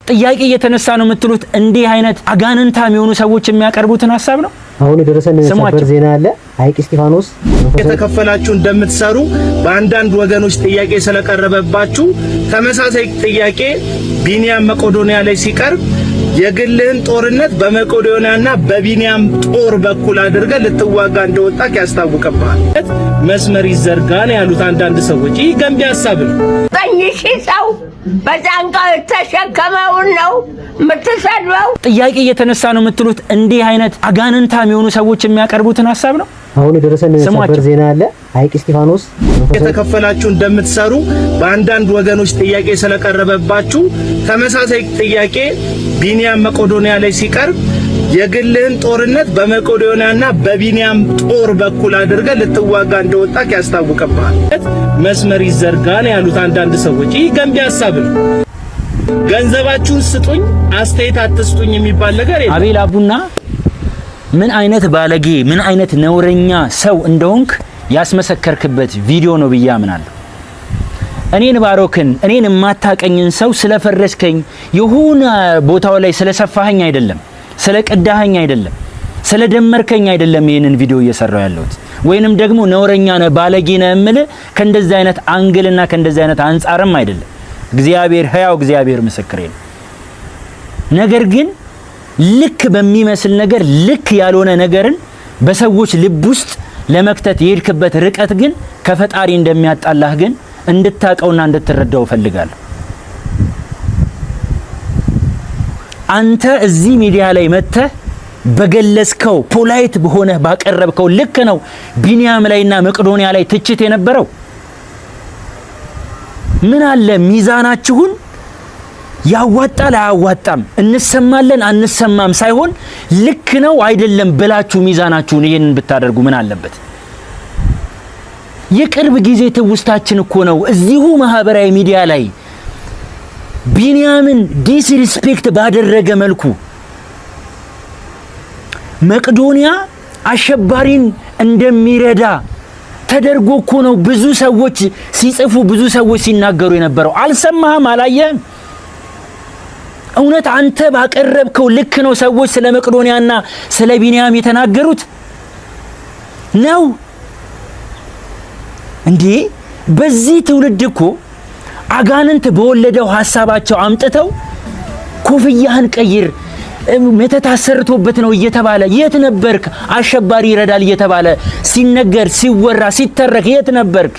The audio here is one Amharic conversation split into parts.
ጥያቄ እየተነሳ ነው የምትሉት እንዲህ አይነት አጋንንታም የሆኑ ሰዎች የሚያቀርቡትን ሐሳብ ነው። አሁን የደረሰን ሰበር ዜና አለ። ሐይቅ እስጢፋኖስ የተከፈላችሁ እንደምትሰሩ በአንዳንድ ወገኖች ጥያቄ ስለቀረበባችሁ ተመሳሳይ ጥያቄ ቢኒያም መቄዶንያ ላይ ሲቀርብ የግልህን ጦርነት በመቄዶንያና በቢኒያም ጦር በኩል አድርገህ ልትዋጋ እንደወጣክ ያስታውቅብሃል። መስመር ይዘርጋ ነው ያሉት አንዳንድ ሰዎች። ይህ ገንቢ ሐሳብ ነው። ጠኝሽ ሰው በጫንቃው ተሸከመውን ነው የምትሰድበው። ጥያቄ እየተነሳ ነው የምትሉት እንዲህ አይነት አጋንንታም የሆኑ ሰዎች የሚያቀርቡትን ሐሳብ ነው። አሁን የደረሰን ሰበር ዜና አለ። ሐይቅ እስጢፋኖስ የተከፈላችሁ እንደምትሰሩ በአንዳንድ ወገኖች ጥያቄ ስለቀረበባችሁ ተመሳሳይ ጥያቄ ቢኒያም መቄዶንያ ላይ ሲቀርብ የግልህን ጦርነት በመቄዶንያና በቢኒያም ጦር በኩል አድርገህ ልትዋጋ እንደወጣክ ያስታውቅብሃል። መስመር ይዘርጋ ነው ያሉት አንዳንድ ሰዎች። ይህ ገንቢ ሐሳብ ነው። ገንዘባችሁን ስጡኝ አስተያየት አትስጡኝ የሚባል ነገር የለም። አቤል አቡና ምን አይነት ባለጌ ምን አይነት ነውረኛ ሰው እንደሆንክ ያስመሰከርክበት ቪዲዮ ነው ብዬ አምናለሁ። እኔን ባሮክን እኔን የማታቀኝን ሰው ስለፈረስከኝ የሆነ ቦታው ላይ ስለሰፋኸኝ አይደለም፣ ስለቀዳኸኝ አይደለም፣ ስለደመርከኝ አይደለም ይሄንን ቪዲዮ እየሰራው ያለሁት ወይንም ደግሞ ነውረኛ ነህ ባለጌ ነህ እምልህ ከእንደዚህ አይነት አንግልና ከእንደዚህ አይነት አንጻርም አይደለም። እግዚአብሔር ሕያው እግዚአብሔር ምስክሬ ነው። ነገር ግን ልክ በሚመስል ነገር ልክ ያልሆነ ነገርን በሰዎች ልብ ውስጥ ለመክተት የሄድክበት ርቀት ግን ከፈጣሪ እንደሚያጣላህ ግን እንድታቀውና እንድትረዳው ፈልጋለሁ። አንተ እዚህ ሚዲያ ላይ መጥተህ በገለጽከው ፖላይት በሆነ ባቀረብከው ልክ ነው ቢኒያም ላይና መቄዶንያ ላይ ትችት የነበረው። ምን አለ ሚዛናችሁን ያዋጣል አያዋጣም እንሰማለን አንሰማም ሳይሆን ልክ ነው አይደለም ብላችሁ ሚዛናችሁን ይሄንን ብታደርጉ ምን አለበት? የቅርብ ጊዜ ትውስታችን እኮ ነው እዚሁ ማህበራዊ ሚዲያ ላይ ቢኒያምን ዲስሪስፔክት ባደረገ መልኩ መቄዶንያ አሸባሪን እንደሚረዳ ተደርጎ እኮ ነው ብዙ ሰዎች ሲጽፉ ብዙ ሰዎች ሲናገሩ የነበረው። አልሰማህም? አላየህም? እውነት አንተ ባቀረብከው ልክ ነው ሰዎች ስለ መቄዶንያና ስለ ቢኒያም የተናገሩት ነው እንዴ? በዚህ ትውልድ እኮ አጋንንት በወለደው ሐሳባቸው አምጥተው ኮፍያህን ቀይር መተታሰርቶበት ነው እየተባለ የት ነበርክ? አሸባሪ ይረዳል እየተባለ ሲነገር ሲወራ ሲተረክ የት ነበርክ?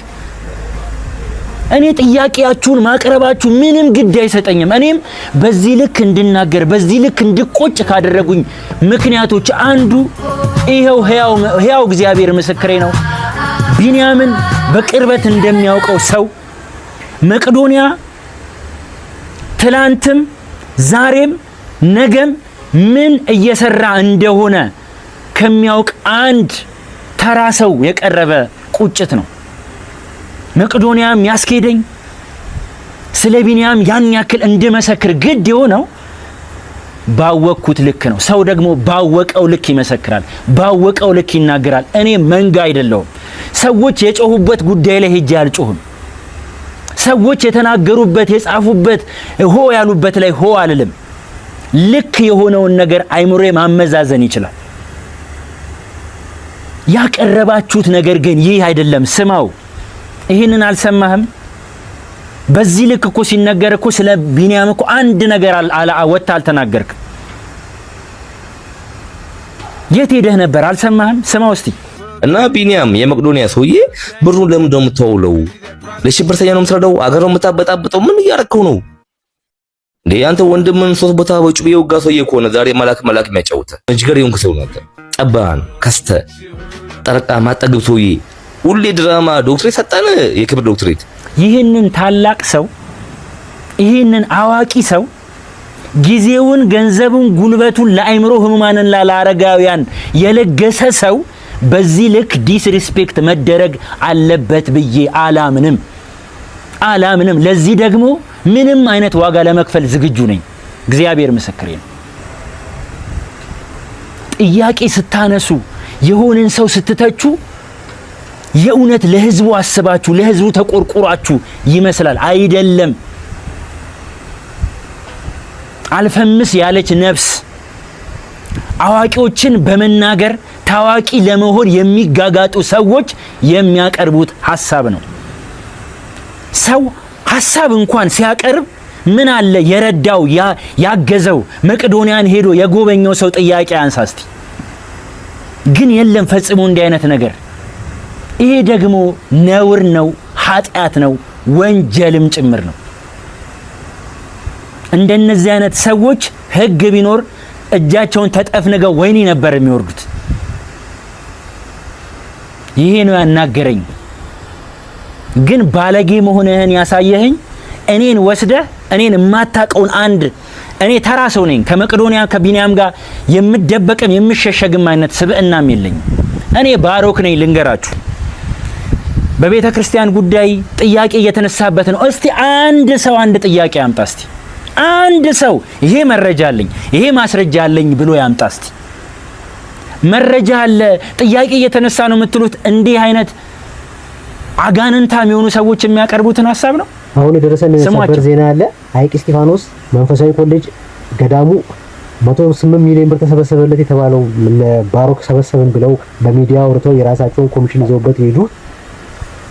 እኔ ጥያቄያችሁን ማቅረባችሁ ምንም ግድ አይሰጠኝም። እኔም በዚህ ልክ እንድናገር በዚህ ልክ እንድቆጭ ካደረጉኝ ምክንያቶች አንዱ ይሄው ሕያው እግዚአብሔር ምስክሬ ነው። ቢኒያምን በቅርበት እንደሚያውቀው ሰው መቄዶንያ ትላንትም ዛሬም ነገም ምን እየሰራ እንደሆነ ከሚያውቅ አንድ ተራ ሰው የቀረበ ቁጭት ነው። መቄዶንያም ያስኬደኝ ስለ ቢኒያም ያን ያክል እንድመሰክር ግድ የሆነው ባወቅኩት ልክ ነው። ሰው ደግሞ ባወቀው ልክ ይመሰክራል፣ ባወቀው ልክ ይናገራል። እኔ መንጋ አይደለሁም። ሰዎች የጮሁበት ጉዳይ ላይ ሄጄ አልጮህም። ሰዎች የተናገሩበት የጻፉበት ሆ ያሉበት ላይ ሆ አልልም። ልክ የሆነውን ነገር አይምሮዬ ማመዛዘን ይችላል። ያቀረባችሁት ነገር ግን ይህ አይደለም። ስማው፣ ይሄንን አልሰማህም? በዚህ ልክ እኮ ሲነገር እኮ ስለ ቢኒያም እኮ አንድ ነገር ወጣ አልተናገርክም። የት ሄደህ ነበር? አልሰማህም? ስማው እስቲ። እና ቢኒያም የመቄዶንያ ሰውዬ ብሩን ለምን እንደምትወውለው ለሽብርተኛ ነው የምትረዳው? አገር ነው የምታበጣብጠው? ምን እያረከው ነው እንዴ? አንተ ወንድምን ሶስት ቦታ በጩቤ የወጋ ሰውዬ ከሆነ ዛሬ መላክ የሚያጫውተ መጅገር ይሁን ከሰው ነው። ጠባን ከስተ ጠረቃ ማጠገብ ሰውዬ ሁሌ ድራማ ዶክትሬት ሰጠን፣ የክብር ዶክትሬት። ይህንን ታላቅ ሰው ይህንን አዋቂ ሰው ጊዜውን ገንዘቡን ጉልበቱን ለአይምሮ ህሙማንና ለአረጋውያን የለገሰ ሰው በዚህ ልክ ዲስሪስፔክት መደረግ አለበት ብዬ አላምንም። ለዚህ ደግሞ ምንም አይነት ዋጋ ለመክፈል ዝግጁ ነኝ። እግዚአብሔር ምስክሬ ነው። ጥያቄ ስታነሱ የሆነን ሰው ስትተቹ የእውነት ለህዝቡ አስባችሁ ለህዝቡ ተቆርቆራችሁ ይመስላል። አልፈምስ ያለች ነፍስ አዋቂዎችን በመናገር ታዋቂ ለመሆን የሚጋጋጡ ሰዎች የሚያቀርቡት ሐሳብ ነው። ሰው ሐሳብ እንኳን ሲያቀርብ ምን አለ የረዳው ያገዘው መቄዶንያን ሄዶ የጎበኘው ሰው ጥያቄ አንሳስቲ። ግን የለም ፈጽሞ እንዲህ አይነት ነገር። ይሄ ደግሞ ነውር ነው፣ ኃጢአት ነው፣ ወንጀልም ጭምር ነው። እንደነዚህ አይነት ሰዎች ህግ ቢኖር እጃቸውን ተጠፍንገው ወይኒ ነበር የሚወርዱት። ይሄ ነው ያናገረኝ። ግን ባለጌ መሆንህን ያሳየኸኝ እኔን ወስደህ እኔን የማታቀውን አንድ እኔ ተራ ሰው ነኝ። ከመቄዶንያ ከቢኒያም ጋር የምደበቅም የምሸሸግም አይነት ስብዕናም የለኝም። እኔ ባሮክ ነኝ። ልንገራችሁ፣ በቤተ ክርስቲያን ጉዳይ ጥያቄ እየተነሳበት ነው። እስቲ አንድ ሰው አንድ ጥያቄ ያምጣ። እስቲ አንድ ሰው ይሄ መረጃ አለኝ ይሄ ማስረጃ አለኝ ብሎ ያምጣ። እስቲ መረጃ አለ ጥያቄ እየተነሳ ነው የምትሉት እንዲህ አይነት አጋንንታም የሆኑ ሰዎች የሚያቀርቡትን ሐሳብ ነው። አሁን የደረሰን ሰበር ዜና አለ። ሐይቅ እስጢፋኖስ መንፈሳዊ ኮሌጅ ገዳሙ 108 ሚሊዮን ብር ተሰበሰበለት የተባለው ባሮክ ሰበሰብን ብለው በሚዲያ አውርተው የራሳቸውን ኮሚሽን ይዘውበት ሄዱ።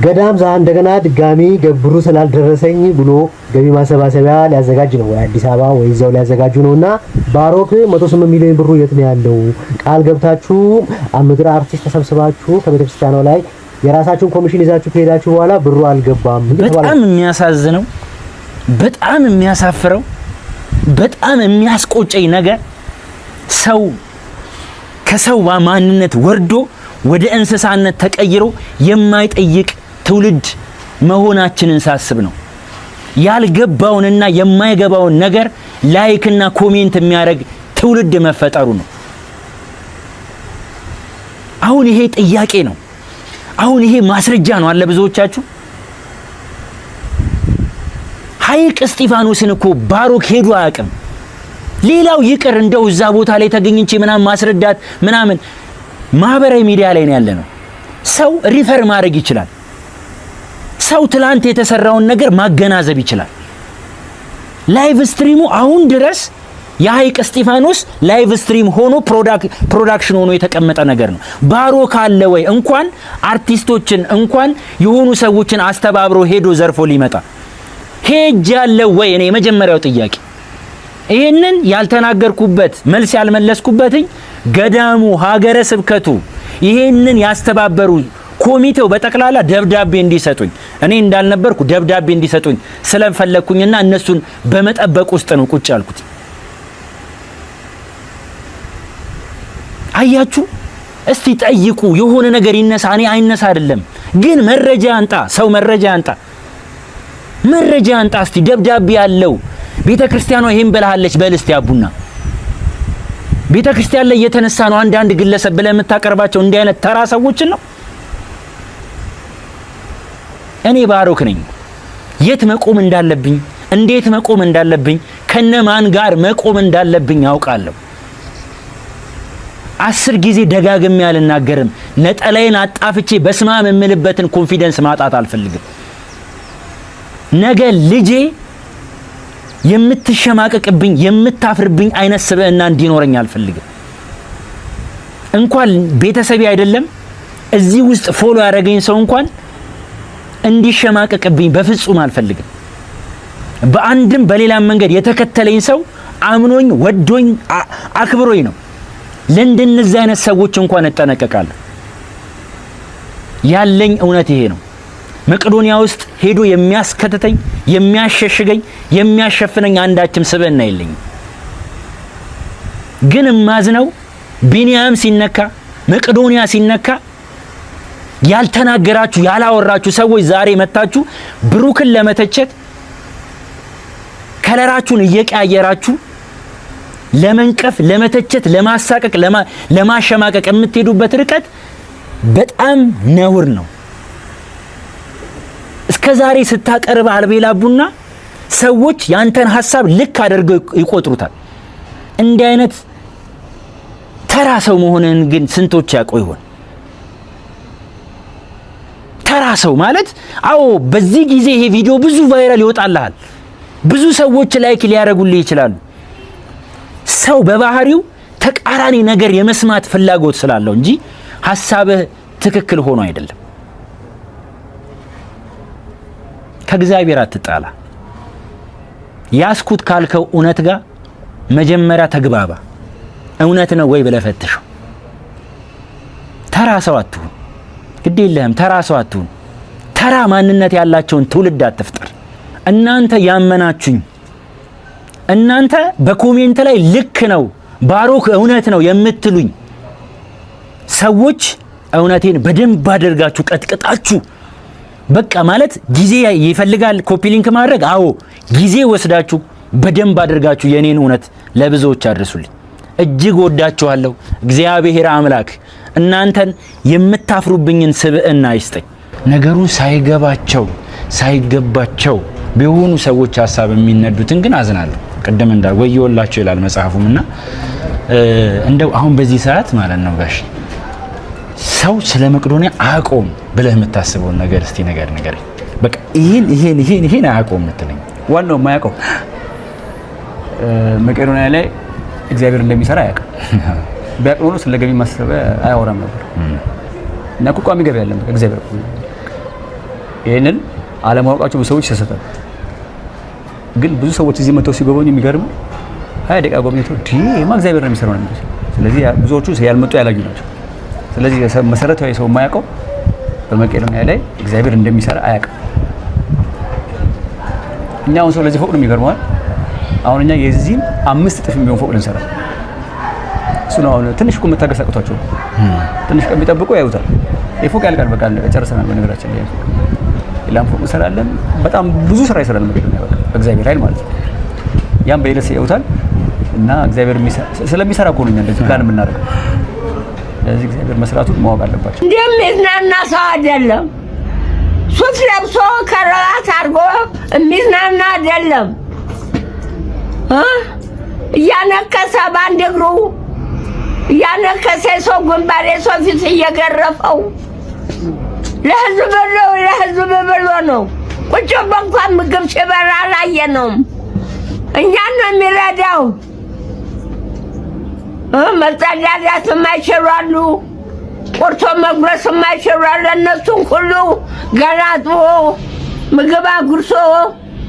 ገዳም እንደገና ድጋሚ ገብሩ ስላልደረሰኝ ብሎ ገቢ ማሰባሰቢያ ሊያዘጋጅ ነው። ወይ አዲስ አበባ ወይ እዛው ሊያዘጋጁ ነውና ባሮክ 108 ሚሊዮን ብሩ የት ነው ያለው? ቃል ገብታችሁ ምድር አርቲስት ተሰብስባችሁ ከቤተክርስቲያኗ ላይ የራሳችሁን ኮሚሽን ይዛችሁ ከሄዳችሁ በኋላ ብሩ አልገባም። በጣም የሚያሳዝነው፣ በጣም የሚያሳፍረው፣ በጣም የሚያስቆጨኝ ነገር ሰው ከሰው ማንነት ወርዶ ወደ እንስሳነት ተቀይሮ የማይጠይቅ ትውልድ መሆናችንን ሳስብ ነው። ያልገባውንና የማይገባውን ነገር ላይክና ኮሜንት የሚያደርግ ትውልድ መፈጠሩ ነው። አሁን ይሄ ጥያቄ ነው። አሁን ይሄ ማስረጃ ነው አለ ብዙዎቻችሁ። ሐይቅ እስጢፋኖስን እኮ ባሮክ ሄዶ አያውቅም። ሌላው ይቅር እንደው እዛ ቦታ ላይ ተገኝቼ ምናምን ማስረዳት ምናምን ማህበራዊ ሚዲያ ላይ ነው ያለነው። ሰው ሪፈር ማድረግ ይችላል። ሰው ትላንት የተሰራውን ነገር ማገናዘብ ይችላል። ላይቭ ስትሪሙ አሁን ድረስ የሐይቅ እስጢፋኖስ ላይቭ ስትሪም ሆኖ ፕሮዳክሽን ሆኖ የተቀመጠ ነገር ነው። ባሮክ አለ ወይ? እንኳን አርቲስቶችን እንኳን የሆኑ ሰዎችን አስተባብሮ ሄዶ ዘርፎ ሊመጣ ሄጅ ያለ ወይ? እኔ የመጀመሪያው ጥያቄ ይሄንን ያልተናገርኩበት መልስ ያልመለስኩበትኝ ገዳሙ ሀገረ ስብከቱ ይሄንን ያስተባበሩ ኮሚቴው በጠቅላላ ደብዳቤ እንዲሰጡኝ እኔ እንዳልነበርኩ ደብዳቤ እንዲሰጡኝ ስለፈለኩኝና እነሱን በመጠበቅ ውስጥ ነው ቁጭ ያልኩት። አያችሁ፣ እስቲ ጠይቁ። የሆነ ነገር ይነሳ እኔ አይነሳ አይደለም፣ ግን መረጃ አንጣ። ሰው መረጃ አንጣ፣ መረጃ አንጣ። እስቲ ደብዳቤ ያለው ቤተክርስቲያኗ ይሄን በላሃለች በልስቲ አቡና ቤተክርስቲያን ላይ የተነሳ ነው አንድ ግለሰብ ብለ የምታቀርባቸው እንዲህ አይነት ተራ ሰዎችን ነው። እኔ ባሮክ ነኝ። የት መቆም እንዳለብኝ፣ እንዴት መቆም እንዳለብኝ፣ ከነማን ጋር መቆም እንዳለብኝ ያውቃለሁ። 10 ጊዜ ደጋግሜ ያልናገርም። ነጠላዬን አጣፍቼ በስማም የምልበትን ኮንፊደንስ ማጣት አልፈልግም። ነገ ልጄ የምትሸማቀቅብኝ የምታፍርብኝ አይነት ስብዕና እንዲኖረኝ አልፈልግም። እንኳን ቤተሰቤ አይደለም እዚህ ውስጥ ፎሎ ያደረገኝ ሰው እንኳን እንዲሸማቀቅብኝ በፍጹም አልፈልግም። በአንድም በሌላም መንገድ የተከተለኝ ሰው አምኖኝ ወዶኝ አክብሮኝ ነው። ለእንደነዚህ አይነት ሰዎች እንኳን እጠነቀቃለሁ። ያለኝ እውነት ይሄ ነው። መቄዶንያ ውስጥ ሄዶ የሚያስከተተኝ የሚያሸሽገኝ የሚያሸፍነኝ አንዳችም ስብዕና የለኝም። ግን ማዝነው ቢኒያም ሲነካ መቄዶንያ ሲነካ ያልተናገራችሁ ያላወራችሁ ሰዎች ዛሬ መታችሁ ብሩክን ለመተቸት ከለራችሁን እየቀያየራችሁ ለመንቀፍ፣ ለመተቸት፣ ለማሳቀቅ፣ ለማሸማቀቅ የምትሄዱበት ርቀት በጣም ነውር ነው። እስከዛሬ ስታቀርብ አልቤላ ቡና ሰዎች ያንተን ሐሳብ ልክ አድርገው ይቆጥሩታል። እንዲህ አይነት ተራ ሰው መሆንን ግን ስንቶች ያውቁ ይሆን? ተራ ሰው ማለት አዎ፣ በዚህ ጊዜ ይሄ ቪዲዮ ብዙ ቫይራል ይወጣልሃል፣ ብዙ ሰዎች ላይክ ሊያረጉልህ ይችላሉ። ሰው በባህሪው ተቃራኒ ነገር የመስማት ፍላጎት ስላለው እንጂ ሐሳብህ ትክክል ሆኖ አይደለም። ከእግዚአብሔር አትጣላ። ያስኩት ካልከው እውነት ጋር መጀመሪያ ተግባባ። እውነት ነው ወይ ብለህ ፈትሸው። ተራ ሰው አትሁን። ግድ የለህም ተራ ሰው አትሁን። ተራ ማንነት ያላቸውን ትውልድ አትፍጠር። እናንተ ያመናችሁኝ፣ እናንተ በኮሜንት ላይ ልክ ነው ባሮክ እውነት ነው የምትሉኝ ሰዎች እውነቴን በደንብ አድርጋችሁ ቀጥቅጣችሁ በቃ ማለት ጊዜ ይፈልጋል ኮፒ ሊንክ ማድረግ። አዎ ጊዜ ወስዳችሁ በደንብ አድርጋችሁ የኔን እውነት ለብዙዎች አድርሱልኝ። እጅግ ወዳችኋለሁ። እግዚአብሔር አምላክ እናንተን የምታፍሩብኝን ስብዕና ይስጠኝ። ነገሩን ሳይገባቸው ቢሆኑ ሰዎች ሐሳብ የሚነዱትን ግን አዝናለሁ። ቀደም እንዳል ወየውላችሁ ይላል መጽሐፉምና እንደው አሁን በዚህ ሰዓት ማለት ነው ጋሽ ሰው ስለ መቄዶንያ አያውቀውም ብለህ የምታስበውን ነገር እስቲ ነገር በቃ ይሄን አያውቀውም የምትለኝ ዋናው የማያውቀው መቄዶንያ ላይ እግዚአብሔር እንደሚሰራ አያውቅም። ቢያውቅ ኖሮ ስለ ገቢ ማሰቢያ አያወራም ነበር። እና እኮ ቋሚ ገቢ ያለን እግዚአብሔር ይሄንን አለማወቃቸው ሰዎች ተሰጠው። ግን ብዙ ሰዎች እዚህ መተው ሲጎበኙ የሚገርም 20 ደቂቃ ጎብኝተው ዲማ እግዚአብሔር ነው የሚሰራው ነው። ስለዚህ ብዙዎቹ ያልመጡ ያላዩ ናቸው። ስለዚህ መሰረታዊ ሰው የማያውቀው በመቄዶንያ ላይ እግዚአብሔር እንደሚሰራ አያውቅም። እኛ አሁን ሰው ለዚህ ፎቅ ነው የሚገርመው። አሁን እኛ የዚህም 5 እጥፍ የሚሆን ፎቅ ልንሰራ እሱ ነው። አሁን ትንሽ እኮ መታገስ አቅቷቸው ትንሽ ቀን ቢጠብቁ ያዩታል። የፎቅ ያልቃል በቃ ጨርሰናል። በነገራችን ላይ ሌላም ፎቅ እንሰራለን። በጣም ብዙ ስራ ይሰራል መቄዶንያ በቃ በእግዚአብሔር ኃይል ማለት ነው። ያም በይለስ ያዩታል እና እግዚአብሔር ስለሚሰራ እኮ ነው እኛ እንደዚህ ፕላን የምናደርገው። ስለዚህ እግዚአብሔር መስራቱን ማወቅ አለባቸው። እንደሚዝናና ሰው አይደለም። ሱፍ ለብሶ ከረባት አድርጎ የሚዝናና አይደለም። እያነከሰ በአንድ እግሩ እያነከሰ ሰው ግንባር የሰው ፊት እየገረፈው ለህዝብ ብሎ ነው። ቁጭ እንኳን ምግብ ሲበላ አላየነውም። እኛን ነው የሚረዳው። መጸዳዳት የማይችሉ አሉ፣ ቁርቶ መጉረስ የማይችሉ አሉ። እነሱን ሁሉ ገላጥቦ ምግብ አጉርሶ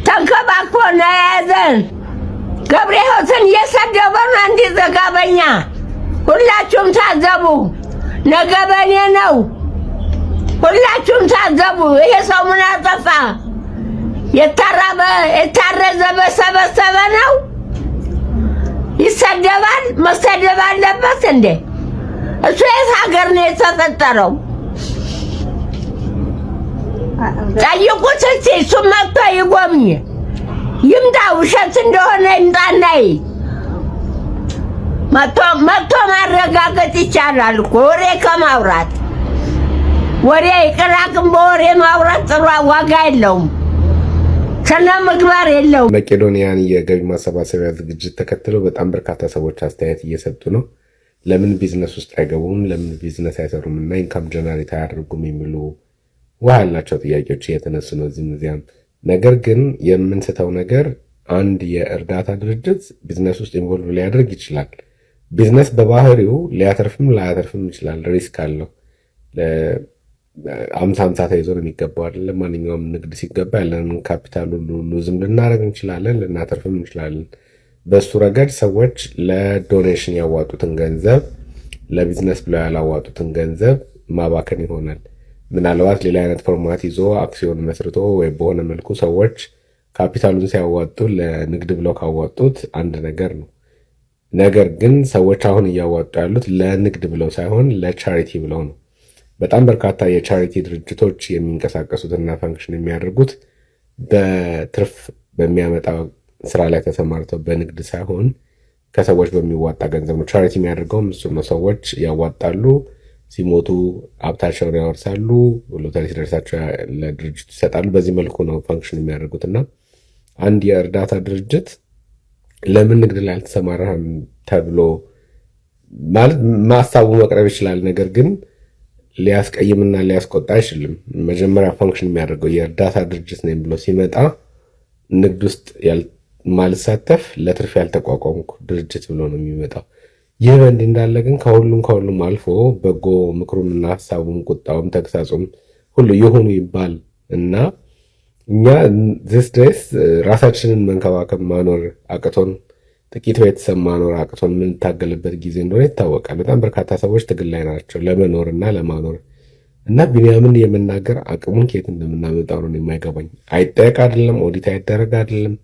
ተንከባክቦ ነው የያዘን። ገብረ ሕይወትን እየሰደበ ነው እንዲዘጋ በኛ። ሁላችሁም ታዘቡ፣ ነገ በኔ ነው። ሁላችሁም ታዘቡ። ይሄ ሰው ምን አጠፋ? የታረዘ በሰበሰበ ነው ይሰደባል። መሰደብ አለበት እንዴ? እሱ የት ሀገር ነው የተፈጠረው? ጠይቁት እስቲ። እሱ መጥቶ ይጎብኝ ይምጣ። ውሸት እንደሆነ ይምጣና መጥቶ ማረጋገጥ ይቻላል እኮ ወሬ ከማውራት። ወሬ ይቅራቅም፣ በወሬ ማውራት ጥሩ ዋጋ የለውም፣ ስነ ምግባር የለውም። መቄዶንያን የገቢ ማሰባሰቢያ ዝግጅት ተከትለው በጣም በርካታ ሰዎች አስተያየት እየሰጡ ነው። ለምን ቢዝነስ ውስጥ አይገቡም? ለምን ቢዝነስ አይሰሩም? እና ኢንካም ጀነሬት አያደርጉም? የሚሉ ውሃ ያላቸው ጥያቄዎች እየተነሱ ነው እዚህም እዚያም። ነገር ግን የምንስተው ነገር አንድ የእርዳታ ድርጅት ቢዝነስ ውስጥ ኢንቮልቭ ሊያደርግ ይችላል። ቢዝነስ በባህሪው ሊያተርፍም ላያተርፍም ይችላል። ሪስክ አለው። 50-50 ተይዞ ነው የሚገባው አይደለም። ማንኛውም ንግድ ሲገባ ያለንን ካፒታል ሁሉ ሉዝም ልናደርግ እንችላለን፣ ልናተርፍም እንችላለን። በሱ ረገድ ሰዎች ለዶኔሽን ያዋጡትን ገንዘብ ለቢዝነስ ብለው ያላዋጡትን ገንዘብ ማባከን ይሆናል። ምናልባት ሌላ አይነት ፎርማት ይዞ አክሲዮን መስርቶ ወይ በሆነ መልኩ ሰዎች ካፒታሉን ሲያዋጡ ለንግድ ብለው ካዋጡት አንድ ነገር ነው። ነገር ግን ሰዎች አሁን እያዋጡ ያሉት ለንግድ ብለው ሳይሆን ለቻሪቲ ብለው ነው። በጣም በርካታ የቻሪቲ ድርጅቶች የሚንቀሳቀሱትና ፈንክሽን የሚያደርጉት በትርፍ በሚያመጣ ስራ ላይ ተሰማርተው በንግድ ሳይሆን ከሰዎች በሚዋጣ ገንዘብ ነው። ቻሪቲ የሚያደርገውም እሱ ነው። ሰዎች ያዋጣሉ፣ ሲሞቱ ሀብታቸውን ያወርሳሉ፣ ሎተሪ ሲደርሳቸው ለድርጅቱ ይሰጣሉ። በዚህ መልኩ ነው ፈንክሽን የሚያደርጉትና አንድ የእርዳታ ድርጅት ለምን ንግድ ላይ አልተሰማራህም ተብሎ ማለት ማሳቡ መቅረብ ይችላል። ነገር ግን ሊያስቀይምና ሊያስቆጣ አይችልም። መጀመሪያ ፈንክሽን የሚያደርገው የእርዳታ ድርጅት ነኝ ብሎ ሲመጣ ንግድ ውስጥ ማልሳተፍ ለትርፍ ያልተቋቋምኩ ድርጅት ብሎ ነው የሚመጣው። ይህ በእንዲህ እንዳለ ግን ከሁሉም አልፎ በጎ ምክሩምና ሀሳቡም ቁጣውም ተግሳጹም ሁሉ ይሁኑ ይባል እና እኛ ዚስ ራሳችንን መንከባከብ ማኖር አቅቶን ጥቂት ቤተሰብ ማኖር አቅቶን የምንታገልበት ጊዜ እንደሆነ ይታወቃል። በጣም በርካታ ሰዎች ትግል ላይ ናቸው ለመኖርና ለማኖር እና ቢንያምን የመናገር አቅሙን ከየት እንደምናመጣው ነው የማይገባኝ። አይጠየቅ አይደለም፣ ኦዲት አይደረግ አይደለም፣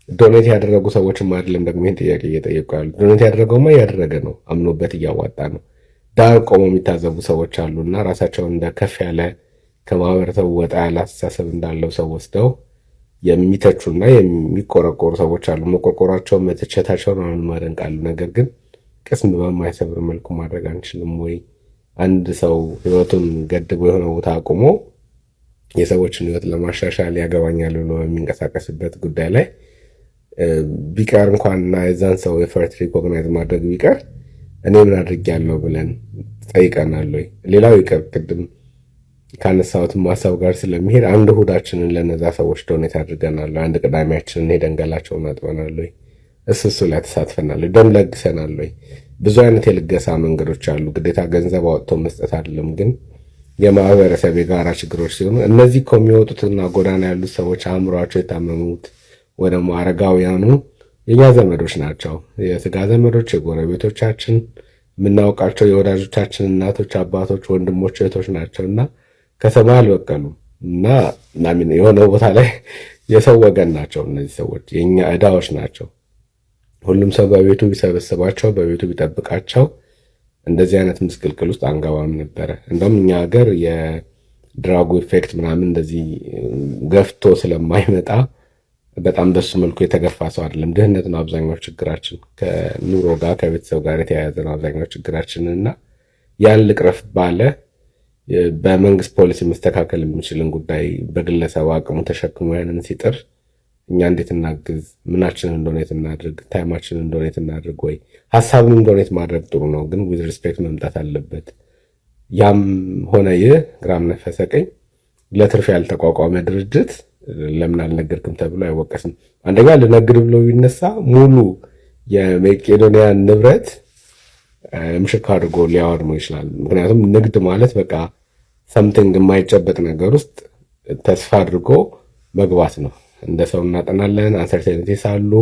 ዶኔት ያደረጉ ሰዎችም አይደለም ደግሞ ይህን ጥያቄ እየጠየቁ ያሉ። ዶኔት ያደረገውማ እያደረገ ነው፣ አምኖበት እያዋጣ ነው። ዳር ቆመው የሚታዘቡ ሰዎች አሉና ራሳቸውን እንደ ከፍ ያለ ከማህበረሰቡ ወጣ ያለ አስተሳሰብ እንዳለው ሰው ወስደው የሚተቹና የሚቆረቆሩ ሰዎች አሉ። መቆርቆራቸውን መተቸታቸውን አሁን ማደንቃሉ። ነገር ግን ቅስም በማይሰብር መልኩ ማድረግ አንችልም ወይ? አንድ ሰው ህይወቱን ገድቦ የሆነ ቦታ አቁሞ የሰዎችን ህይወት ለማሻሻል ያገባኛል ብሎ በሚንቀሳቀስበት ጉዳይ ላይ ቢቀር እንኳንና የዛን ሰው ኤፈርት ሪኮግናይዝ ማድረግ ቢቀር እኔ ምን አድርጌያለሁ ብለን ጠይቀናል ወይ? ሌላው ይቀር ቅድም ካነሳሁት ማሳብ ጋር ስለሚሄድ አንድ እሑዳችንን ለነዛ ሰዎች ዶኔት አድርገናል። አንድ ቅዳሜያችንን ሄደን ገላቸውን አጥበናል ወይ? እሱ ላይ ተሳትፈናል። ደም ለግሰናል ወይ? ብዙ አይነት የልገሳ መንገዶች አሉ። ግዴታ ገንዘብ አወጥቶ መስጠት አይደለም። ግን የማህበረሰብ የጋራ ችግሮች ሲሆኑ እነዚህ እኮ የሚወጡትና ጎዳና ያሉት ሰዎች አእምሯቸው የታመሙት ወደ አረጋውያኑ የኛ ዘመዶች ናቸው። የስጋ ዘመዶች፣ የጎረቤቶቻችን፣ የምናውቃቸው የወዳጆቻችን እናቶች፣ አባቶች፣ ወንድሞች፣ እህቶች ናቸው እና ከሰማይ አልበቀሉም እና የሆነ ቦታ ላይ የሰው ወገን ናቸው። እነዚህ ሰዎች የኛ ዕዳዎች ናቸው። ሁሉም ሰው በቤቱ ቢሰበስባቸው በቤቱ ቢጠብቃቸው እንደዚህ አይነት ምስቅልቅል ውስጥ አንገባም ነበረ። እንደውም እኛ ሀገር የድራጉ ኢፌክት ምናምን እንደዚህ ገፍቶ ስለማይመጣ በጣም በሱ መልኩ የተገፋ ሰው አይደለም። ድህነት ነው አብዛኛው ችግራችን፣ ከኑሮ ጋር ከቤተሰብ ጋር የተያያዘ ነው አብዛኛው ችግራችን እና ያን ልቅረፍ ባለ በመንግስት ፖሊሲ መስተካከል የሚችልን ጉዳይ በግለሰብ አቅሙ ተሸክሞ ያንን ሲጥር እኛ እንዴት እናግዝ? ምናችንን ዶኔት እናድርግ? ታይማችንን ዶኔት እናድርግ? ወይ ሀሳብንም ዶኔት ማድረግ ጥሩ ነው፣ ግን ዊዝ ሪስፔክት መምጣት አለበት። ያም ሆነ ይህ ግራም ነፈሰ ቀኝ ለትርፍ ያልተቋቋመ ድርጅት ለምን አልነገርክም ተብሎ አይወቀስም። አንደኛ ልነግድ ብሎ ቢነሳ ሙሉ የመቄዶንያ ንብረት ምሽክ አድርጎ ሊያወድመው ይችላል። ምክንያቱም ንግድ ማለት በቃ ሰምቲንግ የማይጨበጥ ነገር ውስጥ ተስፋ አድርጎ መግባት ነው። እንደ ሰው እናጠናለን። አንሰርቴኒቲስ አሉ።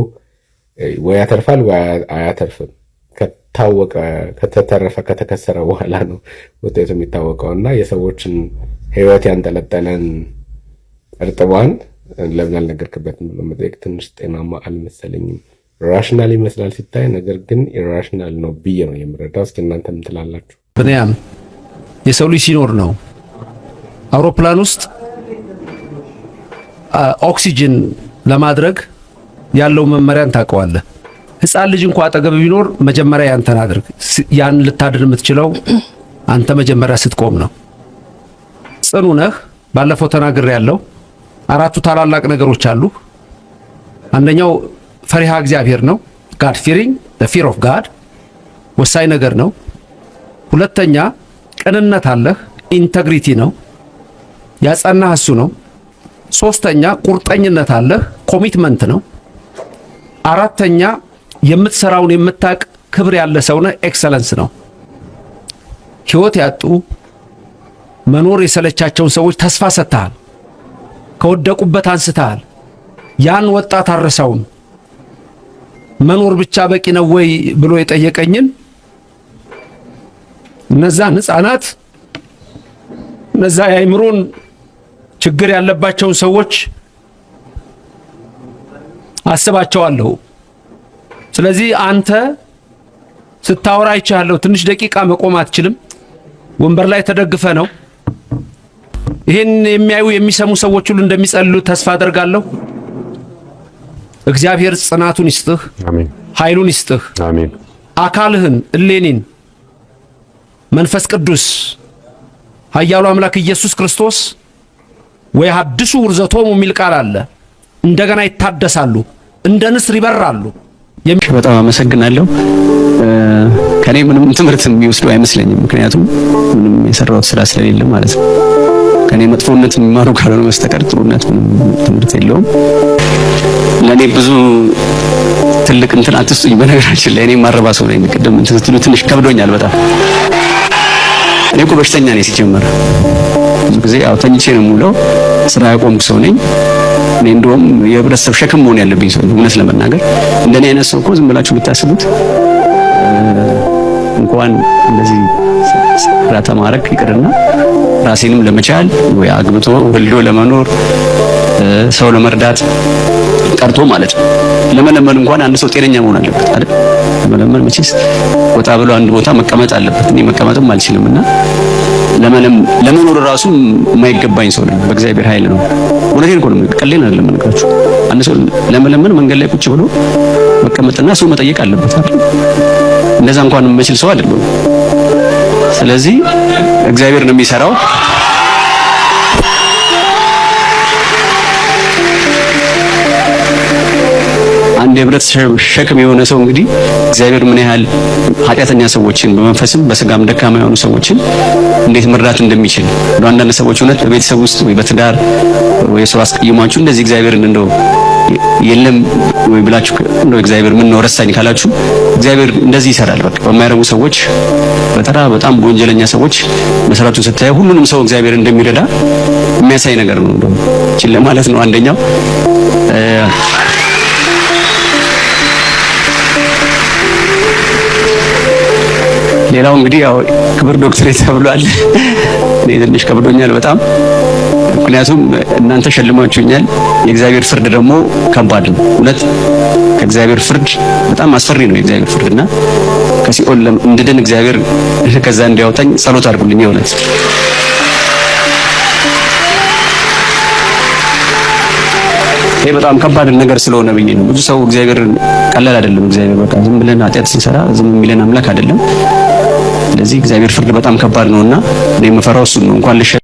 ወይ ያተርፋል ወይ አያተርፍም። ከታወቀ ከተተረፈ ከተከሰረ በኋላ ነው ውጤቱ የሚታወቀው እና የሰዎችን ህይወት ያንጠለጠለን እርጥቧን ለምን አልነገርክበትም ብሎ መጠየቅ ትንሽ ጤናማ አልመሰለኝም። ራሽናል ይመስላል ሲታይ፣ ነገር ግን ኢራሽናል ነው ብዬ ነው የምረዳው። እስኪ እናንተ ምን ትላላችሁ? ብንያም የሰው ልጅ ሲኖር ነው አውሮፕላን ውስጥ ኦክሲጅን ለማድረግ ያለው መመሪያን ታውቀዋለህ። ህፃን ልጅ እንኳን አጠገብ ቢኖር መጀመሪያ ያንተን አድርግ። ያን ልታድር የምትችለው አንተ መጀመሪያ ስትቆም ነው። ጽኑ ነህ። ባለፈው ተናግሬያለሁ። 4 ታላላቅ ነገሮች አሉ። አንደኛው ፈሪሃ እግዚአብሔር ነው። ጋድ ፊሪንግ the fear of God ወሳኝ ነገር ነው። ሁለተኛ ቅንነት አለህ። ኢንተግሪቲ ነው ያጸናህ እሱ ነው። ሶስተኛ ቁርጠኝነት አለህ። ኮሚትመንት ነው። አራተኛ የምትሰራውን የምታቅ ክብር ያለ ሰው ነህ። ኤክሰለንስ ነው። ህይወት ያጡ መኖር የሰለቻቸውን ሰዎች ተስፋ ሰጥተሃል። ከወደቁበት አንስተሃል። ያን ወጣት አረሳውም። መኖር ብቻ በቂ ነው ወይ ብሎ የጠየቀኝን እነዛን ህፃናት እነዛ የአእምሮን ችግር ያለባቸውን ሰዎች አስባቸዋለሁ። ስለዚህ አንተ ስታወራ አይቻለሁ። ትንሽ ደቂቃ መቆም አትችልም። ወንበር ላይ ተደግፈ ነው። ይሄን የሚያዩ የሚሰሙ ሰዎች ሁሉ እንደሚጸልዩ ተስፋ አደርጋለሁ። እግዚአብሔር ጽናቱን ይስጥህ። አሜን። ኃይሉን ይስጥህ። አሜን። አካልህን እሌኒን መንፈስ ቅዱስ ኃያሉ አምላክ ኢየሱስ ክርስቶስ ወይ ሐድሱ ውርዘቶሙ የሚል ቃል አለ። እንደገና ይታደሳሉ፣ እንደ ንስር ይበራሉ። በጣም አመሰግናለሁ። ከኔ ምንም ትምህርት የሚወስዱ አይመስለኝም። ምክንያቱም ምንም የሰራሁት ስራ ስለሌለ ማለት ነው። ከኔ መጥፎነት የሚማሩ ካልሆነ በስተቀር ጥሩነት ትምህርት የለውም። ለኔ ብዙ ትልቅ እንትን አትስጡኝ። በነገራችን ላይ እኔ ማረባ ሰው ነኝ። ቅድም እንትን ስትሉ ትንሽ ከብዶኛል በጣም። እኔ እኮ በሽተኛ ነኝ ሲጀመር። ብዙ ጊዜ ያው ተኝቼ ነው የምውለው። ስራ ያቆምኩ ሰው ነኝ። እኔ እንደውም የህብረተሰብ ሸክም መሆን ያለብኝ ሰው ነኝ። እውነት ለመናገር እንደኔ አይነት ሰው እኮ ዝም ብላችሁ ብታስቡት እንኳን እንደዚህ ስራ ማድረግ ይቅርና ራሴንም ለመቻል ወይ አግብቶ ወልዶ ለመኖር ሰው ለመርዳት ቀርቶ ማለት ነው ለመለመን እንኳን አንድ ሰው ጤነኛ መሆን አለበት አይደል? ለመለመን መቼስ ወጣ ብሎ አንድ ቦታ መቀመጥ አለበት። እኔ መቀመጥም አልችልምና ለመኖር ራሱ የማይገባኝ ሰው ነኝ። በእግዚአብሔር ኃይል ነው። እውነቴን እኮ ነው። ቀሌን አይደለም የምነግራችሁ። አንድ ሰው ለመለመን መንገድ ላይ ቁጭ ብሎ መቀመጥና ሰው መጠየቅ አለበት አይደል? እንደዛ እንኳን የምችል ሰው አይደለም። ስለዚህ እግዚአብሔር ነው የሚሰራው። አንድ የህብረት ሸክም የሆነ ሰው እንግዲህ እግዚአብሔር ምን ያህል ኃጢአተኛ ሰዎችን በመንፈስም በስጋም ደካማ የሆኑ ሰዎችን እንዴት መርዳት እንደሚችል አንዳንድ ሰዎች እውነት በቤተሰብ ውስጥ ወይ በትዳር ወይ ሰው አስቀይሟችሁ እንደዚህ እግዚአብሔርን እንደው የለም ወይ ብላችሁ እንደው እግዚአብሔር ምን ነው ረሳኝ ካላችሁ እግዚአብሔር እንደዚህ ይሰራል። በቃ በማይረቡ ሰዎች በተራ በጣም ወንጀለኛ ሰዎች መሰራቱን ስታዩ ሁሉንም ሰው እግዚአብሔር እንደሚረዳ የሚያሳይ ነገር ነው። እንደው እቺ ለማለት ነው አንደኛው። ሌላው እንግዲህ ያው ክብር ዶክትሬት ተብሏል። እኔ ትንሽ ከብዶኛል በጣም ምክንያቱም እናንተ ሸልማችሁኛል። የእግዚአብሔር ፍርድ ደግሞ ከባድ ነው። እውነት ከእግዚአብሔር ፍርድ በጣም አስፈሪ ነው የእግዚአብሔር ፍርድና ከሲኦል እንድድን እግዚአብሔር ከዛ እንዲያወጣኝ ጸሎት አድርጉልኝ። እውነት ይሄ በጣም ከባድ ነገር ስለሆነ ብዬ ነው። ብዙ ሰው እግዚአብሔር ቀላል አይደለም። እግዚአብሔር በቃ ዝም ብለን ኃጢአት ስንሰራ ዝም የሚለን አምላክ አይደለም። ስለዚህ እግዚአብሔር ፍርድ በጣም ከባድ ነውና እኔ የምፈራው እሱን ነው። እንኳን